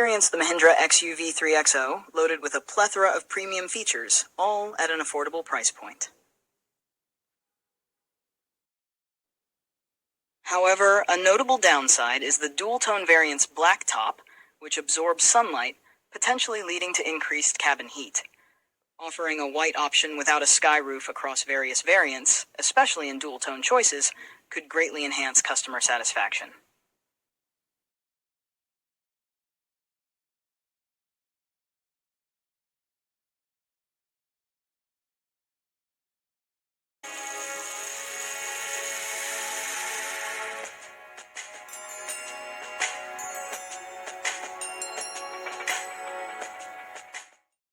Experience the Mahindra XUV300 loaded with a plethora of premium features, all at an affordable price point. However, a notable downside is the dual-tone variant's black top, which absorbs sunlight, potentially leading to increased cabin heat. Offering a white option without a sky roof across various variants, especially in dual-tone choices, could greatly enhance customer satisfaction.